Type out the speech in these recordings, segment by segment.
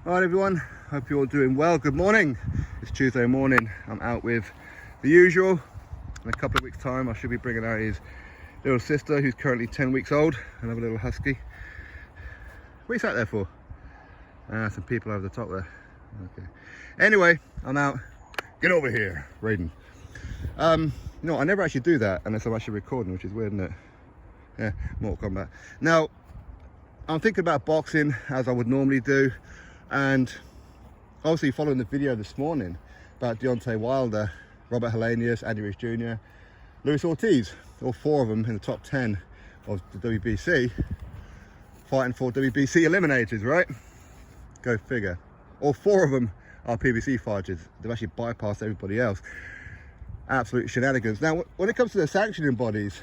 Alright everyone, hope you're all doing well. Good morning. It's Tuesday morning. I'm out with the usual. In a couple of weeks time I should be bringing out his little sister who's currently 10 weeks old, another little husky. What are you sat there for? Some people over the top there. Okay. Anyway, I'm out. Get over here, Raiden. You know, I never actually do that unless I'm actually recording, which is weird, isn't it? Yeah, Mortal Kombat. Now, I'm thinking about boxing as I would normally do, and obviously following the video this morning about Deontay Wilder, Robert Helenius, Andy Ruiz Jr., Luis Ortiz, all four of them in the top 10 of the WBC, fighting for WBC eliminators, right? Go figure. All four of them are PBC fighters. They've actually bypassed everybody else. Absolute shenanigans. Now, when it comes to the sanctioning bodies,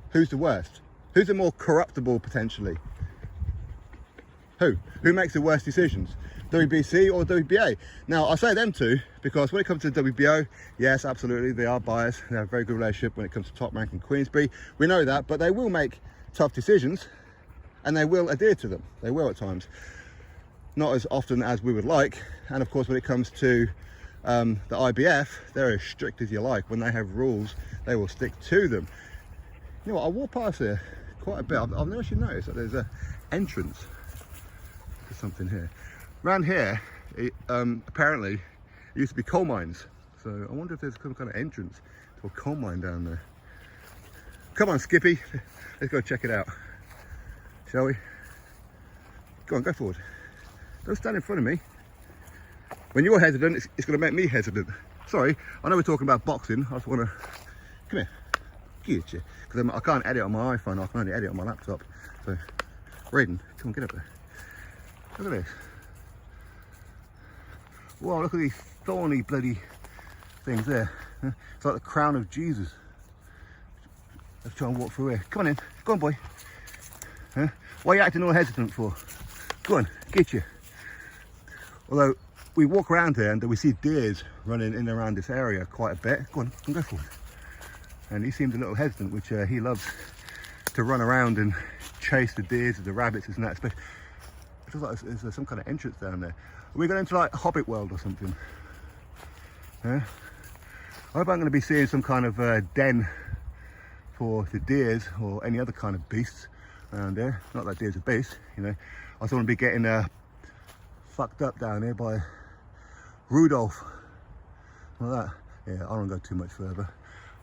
who's the worst? Who's the more corruptible potentially? Who makes the worst decisions? WBC or WBA? Now, I say them two because when it comes to WBO, yes, absolutely, they are biased. They have a very good relationship when it comes to Top Rank and Queensberry. We know that, but they will make tough decisions and they will adhere to them. They will at times. Not as often as we would like. And of course, when it comes to the IBF, they're as strict as you like. When they have rules, they will stick to them. You know what, I walk past here quite a bit. I've never actually noticed that there's an entrance to something here. Around here, apparently, it used to be coal mines. So I wonder if there's some kind of entrance to a coal mine down there. Come on, Skippy. Let's go check it out. Shall we? Go on, go forward. Don't stand in front of me. When you're hesitant, it's going to make me hesitant. Sorry, I know we're talking about boxing. I just want to... Come here. Get you. Because I can't edit on my iPhone. I can only edit on my laptop. So, Raiden, come on, get up there. Look at this. Wow, look at these thorny bloody things there. It's like the crown of Jesus. Let's try and walk through here. Come on in. Go on, boy. Huh? What are you acting all hesitant for? Go on, get you. Although, we walk around here and we see deers running in and around this area quite a bit. Go on, go forward. And he seems a little hesitant, which he loves to run around and chase the deers and the rabbits and that. It feels like there's some kind of entrance down there. Are we going into like Hobbit World or something? Yeah. I hope I'm going to be seeing some kind of den for the deers or any other kind of beasts around there. Not that deer's a beast, you know. I don't want to be getting fucked up down here by Rudolph. Like that. Yeah, I don't go too much further.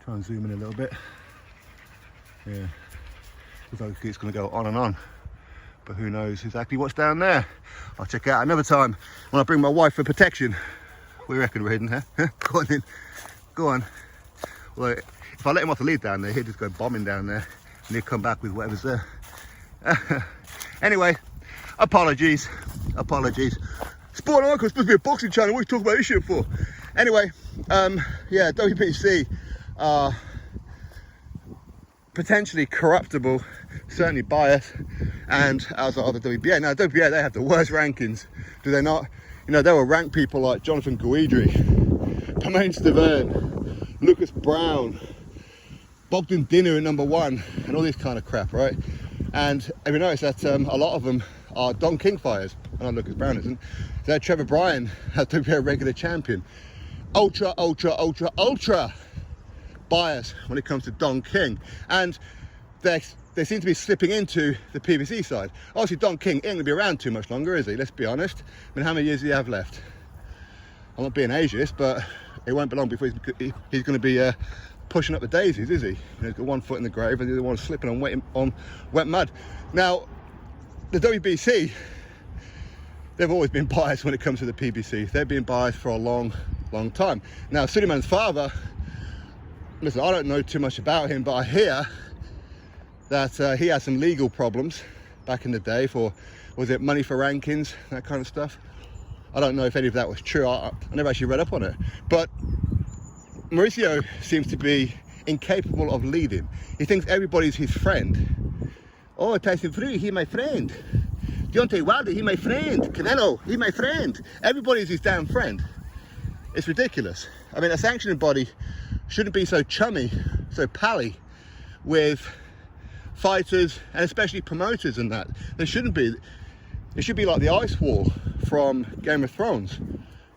Try and zoom in a little bit. Yeah. Looks like it's going to go on and on. But who knows exactly what's down there. I'll check it out another time when I bring my wife for protection. What do you reckon, Raiden, huh? Go on in. Go on. Well, if I let him off the lead down there, he'll just go bombing down there and he'll come back with whatever's there. Anyway, apologies. Sport Icon, supposed to be a boxing channel. What are you talking about this shit for? Anyway, yeah, WBC are potentially corruptible, certainly biased, and as are the WBA. Now, WBA, they have the worst rankings, do they not? You know, there were ranked people like Jonathan Guidry, Pamain Stavern, Lucas Brown, Bogdan Dinu at #1, and all this kind of crap, right? And have you noticed that a lot of them are Don King fighters? I know Lucas Brown isn't. So Trevor Bryan has to be a regular champion. Ultra bias when it comes to Don King. And they seem to be slipping into the PBC side. Obviously, Don King ain't going to be around too much longer, is he? Let's be honest. I mean, how many years do you have left? I'm not being ageist, but it won't be long before he's going to be pushing up the daisies, is he? You know, he's got one foot in the grave and the other one slipping on wet mud. Now, the WBC, they've always been biased when it comes to the PBC. They've been biased for a long time. Now, Suleiman's father, listen, I don't know too much about him, but I hear that he had some legal problems back in the day for, was it money for rankings, that kind of stuff. I don't know if any of that was true. I never actually read up on it. But Mauricio seems to be incapable of leading. He thinks everybody's his friend. Oh, Tyson Fury, he my friend. Deontay Wilder, he my friend. Canelo, he my friend. Everybody's his damn friend. It's ridiculous. I mean, a sanctioning body shouldn't be so chummy, so pally with fighters and especially promoters and that. There shouldn't be. It should be like the ice wall from Game of Thrones,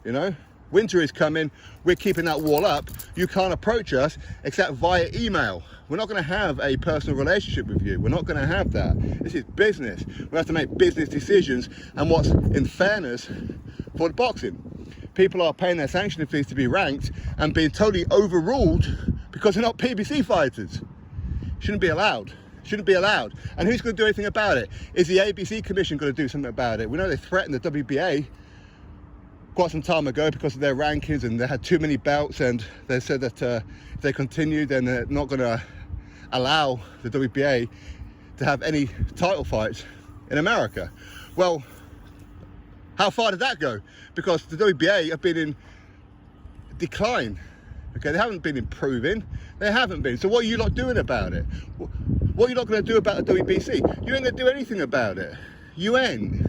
you know? Winter is coming, we're keeping that wall up. You can't approach us except via email. We're not gonna have a personal relationship with you. We're not gonna have that. This is business. We have to make business decisions and what's in fairness for the boxing. People are paying their sanctioning fees to be ranked and being totally overruled because they're not PBC fighters. Shouldn't be allowed. Shouldn't be allowed. And who's going to do anything about it? Is the ABC Commission going to do something about it? We know they threatened the WBA quite some time ago because of their rankings, and they had too many belts, and they said that if they continue, then they're not going to allow the WBA to have any title fights in America. Well, how far did that go? Because the WBA have been in decline. Okay, they haven't been improving. They haven't been. So what are you lot doing about it? What are you not going to do about the WBC? You ain't going to do anything about it. You ain't.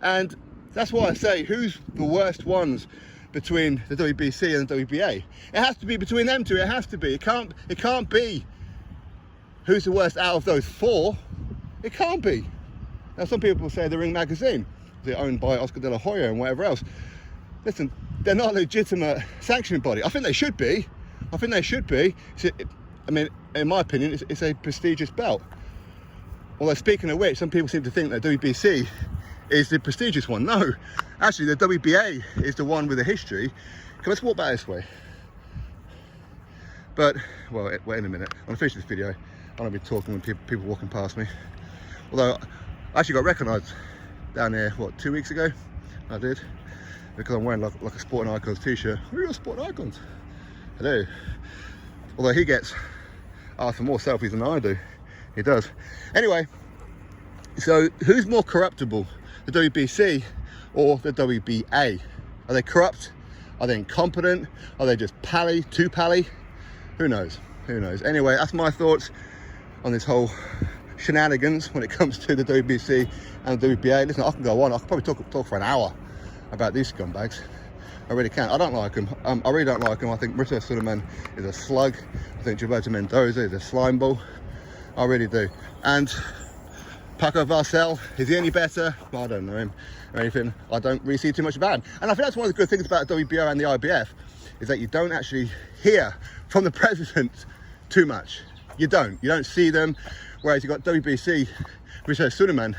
And that's why I say, who's the worst ones between the WBC and the WBA? It has to be between them two. It has to be. It can't be who's the worst out of those four. It can't be. Now, some people say the Ring Magazine, they're owned by Oscar De La Hoya and whatever else. Listen, they're not a legitimate sanctioning body. I think they should be. I think they should be. I mean, in my opinion, it's a prestigious belt. Although, speaking of which, some people seem to think that WBC is the prestigious one. No, actually, the WBA is the one with the history. Come, let's walk back this way. But, well, wait in a minute. I'm gonna finish this video. I don't be talking when people walking past me. Although, I actually got recognised down here, what, 2 weeks ago? I did. Because I'm wearing like a Sporting Icons t-shirt. Who are Sporting Icons? I do. Although he gets asked for more selfies than I do. He does. Anyway, so who's more corruptible? The WBC or the WBA? Are they corrupt? Are they incompetent? Are they just too pally? Who knows? Who knows? Anyway, that's my thoughts on this whole shenanigans when it comes to the WBC and the WBA. Listen, I can go on. I could probably talk for an hour about these scumbags. I really can. I don't like them. I really don't like them. I think Brito Suleiman is a slug. I think Gilberto Mendoza is a slime ball. I really do. And Paco Varcel, is he any better? Well, I don't know him or anything. I don't really see too much about him. And I think that's one of the good things about WBO and the IBF is that you don't actually hear from the president too much. You don't see them. Whereas you've got WBC, Brito Suleiman,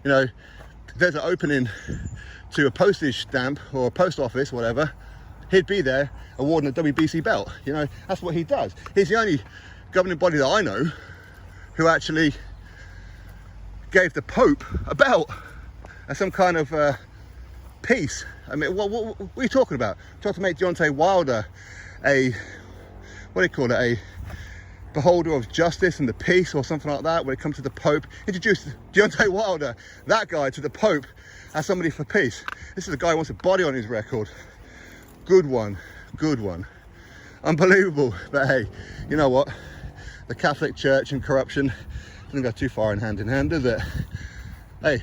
you know, there's an opening to a postage stamp or a post office, whatever, he'd be there awarding a WBC belt. You know, that's what he does. He's the only governing body that I know who actually gave the Pope a belt as some kind of peace. I mean, what are you talking about? Trying to make Deontay Wilder a, what do you call it, a beholder of justice and the peace or something like that when it comes to the Pope. Introduced Deontay Wilder, that guy, to the Pope as somebody for peace. This is a guy who wants a body on his record. Good one, good one. Unbelievable. But hey, you know what? The Catholic Church and corruption doesn't go too far in hand, does it? Hey,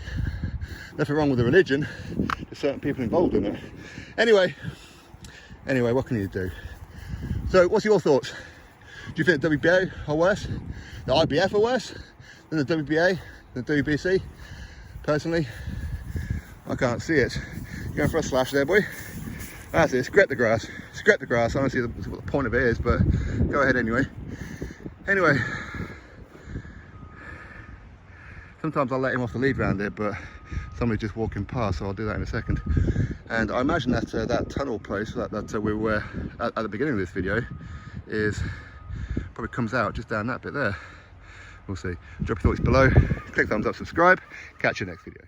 nothing wrong with the religion. There's certain people involved in it. Anyway, what can you do? So what's your thoughts? Do you think the WBA are worse? The IBF are worse than the WBA, the WBC? Personally, I can't see it. You're going for a slash there, boy. That's it, scrape the grass. Scrape the grass. I don't see what the point of it is, but go ahead anyway. Anyway, sometimes I'll let him off the lead round it, but somebody's just walking past, so I'll do that in a second. And I imagine that that tunnel place that we were at the beginning of this video is probably comes out just down that bit there. We'll see. Drop your thoughts below. Click thumbs up, subscribe. Catch you next video.